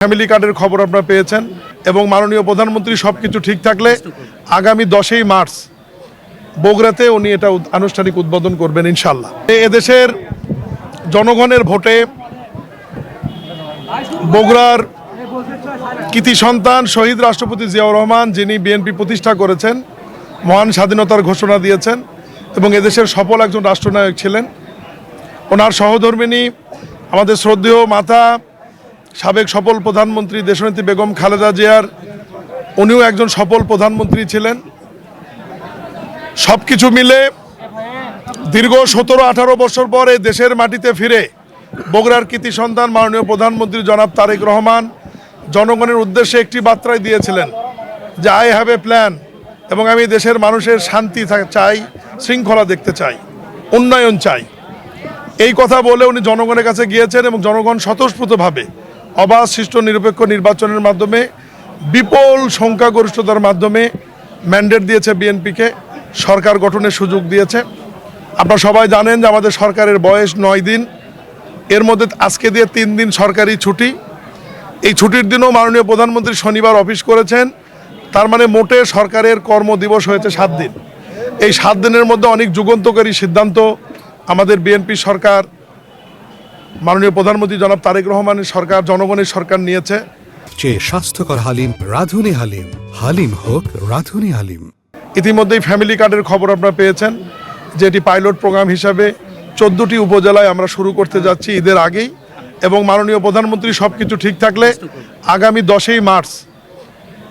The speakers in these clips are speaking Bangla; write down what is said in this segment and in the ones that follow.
ফ্যামিলি কার্ডের খবর আপনারা পেয়েছেন এবং মাননীয় প্রধানমন্ত্রী সবকিছু ঠিক থাকলে আগামী 10ই মার্চ বগুড়াতে উনি এটা আনুষ্ঠানিক উদ্বোধন করবেন ইনশাআল্লাহ। এদেশের জনগণের ভোটে বগুড়ার কৃতি সন্তান শহীদ রাষ্ট্রপতি জিয়াউর রহমান, যিনি বিএনপি প্রতিষ্ঠা করেছেন, মহান স্বাধীনতার ঘোষণা দিয়েছেন এবং এদেশের সফল একজন রাষ্ট্রনায়ক ছিলেন। ওনার সহধর্মিণী আমাদের শ্রদ্ধেয় মাতা সাবেক সফল প্রধানমন্ত্রী দেশনেত্রী বেগম খালেদা জিয়ার, উনিও একজন সফল প্রধানমন্ত্রী ছিলেন। সব কিছু মিলে দীর্ঘ 17-18 বছর পরে দেশের মাটিতে ফিরে বগুড়ার কৃতি সন্তান মাননীয় প্রধানমন্ত্রী জনাব তারেক রহমান জনগণের উদ্দেশ্যে একটি বার্তাই দিয়েছিলেন যে আই হ্যাভ এ প্ল্যান, এবং আমি দেশের মানুষের শান্তি চাই, শৃঙ্খলা দেখতে চাই, উন্নয়ন চাই। এই কথা বলে উনি জনগণের কাছে গিয়েছেন এবং জনগণ স্বতঃস্ফূর্তভাবে অবাধ সুষ্ঠু নিরপেক্ষ নির্বাচনের মাধ্যমে বিপুল সংখ্যাগরিষ্ঠতার মাধ্যমে ম্যান্ডেট দিয়েছে বিএনপিকে, সরকার গঠনের সুযোগ দিয়েছে। আপনারা সবাই জানেন যে আমাদের সরকারের বয়স 9 দিন, এর মধ্যে আজকে দিয়ে 3 দিন সরকারি ছুটি। এই ছুটির দিনও মাননীয় প্রধানমন্ত্রী শনিবার অফিস করেছেন, তার মানে মোটে সরকারের কর্মদিবস হয়েছে 7 দিন। এই 7 দিনের মধ্যে অনেক যুগান্তকারী সিদ্ধান্ত আমাদের বিএনপি সরকার, মাননীয় প্রধানমন্ত্রী জনাব তারেক রহমানের সরকার, জনগণের সরকার নিয়েছে। স্বাস্থ্যকর হালিম রাঁধুনি হালিম, হালিম হোক রাঁধুনি হালিম। ইতিমধ্যেই ফ্যামিলি কার্ডের খবর আপনারা পেয়েছেন যে এটি পাইলট প্রোগ্রাম হিসাবে 14টি উপজেলায় আমরা শুরু করতে যাচ্ছি ঈদের আগেই, এবং মাননীয় প্রধানমন্ত্রী সব কিছু ঠিক থাকলে আগামী 10ই মার্চ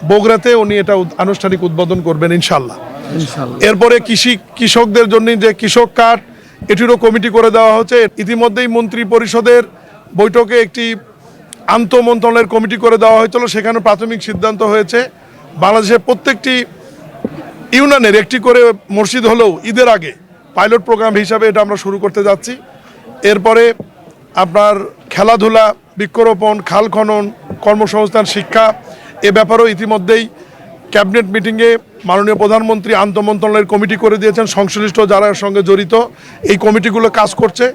বগুড়াতে উনি এটা আনুষ্ঠানিক উদ্বোধন করবেন ইনশাআল্লাহ। এরপরে কৃষকদের জন্য যে কৃষক কার্ড, এটিরও কমিটি করে দেওয়া হচ্ছে। ইতিমধ্যেই মন্ত্রী পরিষদের বৈঠকে একটি আন্তঃমন্ত্রণালয়ের কমিটি করে দেওয়া হয়েছিল, সেখানে প্রাথমিক সিদ্ধান্ত হয়েছে বাংলাদেশের প্রত্যেকটি ইউনিয়নের একটি করে মসজিদ হলেও ঈদের আগে পাইলট প্রোগ্রাম হিসাবে এটা আমরা শুরু করতে যাচ্ছি। এরপরে আপনার খেলাধুলা, বৃক্ষরোপণ, খাল খনন, কর্মসংস্থান, শিক্ষা, এ ব্যাপারেও ইতিমধ্যেই ক্যাবিনেট মিটিংয়ে মাননীয় প্রধানমন্ত্রী আন্তঃমন্ত্রণালয়ের কমিটি করে দিয়েছেন। সংশ্লিষ্ট যারা এর সঙ্গে জড়িত এই কমিটিগুলো কাজ করছে,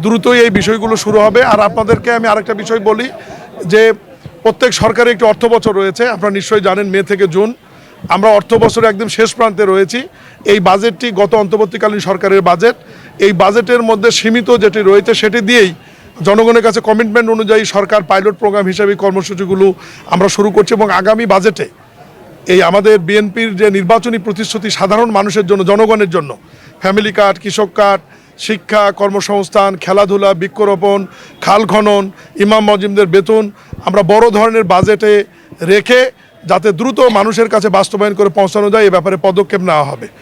দ্রুতই এই বিষয়গুলো শুরু হবে। আর আপনাদেরকে আমি আরেকটা বিষয় বলি যে প্রত্যেক সরকারের একটি অর্থ বছর রয়েছে, আপনারা নিশ্চয়ই জানেন। মে থেকে জুন আমরা অর্থ বছরে একদম শেষ প্রান্তে রয়েছি। এই বাজেটটি গত অন্তর্বর্তীকালীন সরকারের বাজেট। এই বাজেটের মধ্যে সীমিত যেটি রয়েছে সেটি দিয়েই জনগণের কাছে কমিটমেন্ট অনুযায়ী সরকার পাইলট প্রোগ্রাম হিসেবে কর্মসূচিগুলো আমরা শুরু করছি, এবং আগামী বাজেটে এই আমাদের বিএনপির যে নির্বাচনী প্রতিশ্রুতি সাধারণ মানুষের জন্য, জনগণের জন্য, ফ্যামিলি কার্ড, কৃষক কার্ড, শিক্ষা, কর্মসংস্থান, খেলাধুলা, বৃক্ষরোপণ, খাল খনন, ইমাম মজিমদের বেতন আমরা বড় ধরনের বাজেটে রেখে যাতে দ্রুত মানুষের কাছে বাস্তবায়ন করে পৌঁছানো যায়, এ ব্যাপারে পদক্ষেপ নেওয়া হবে।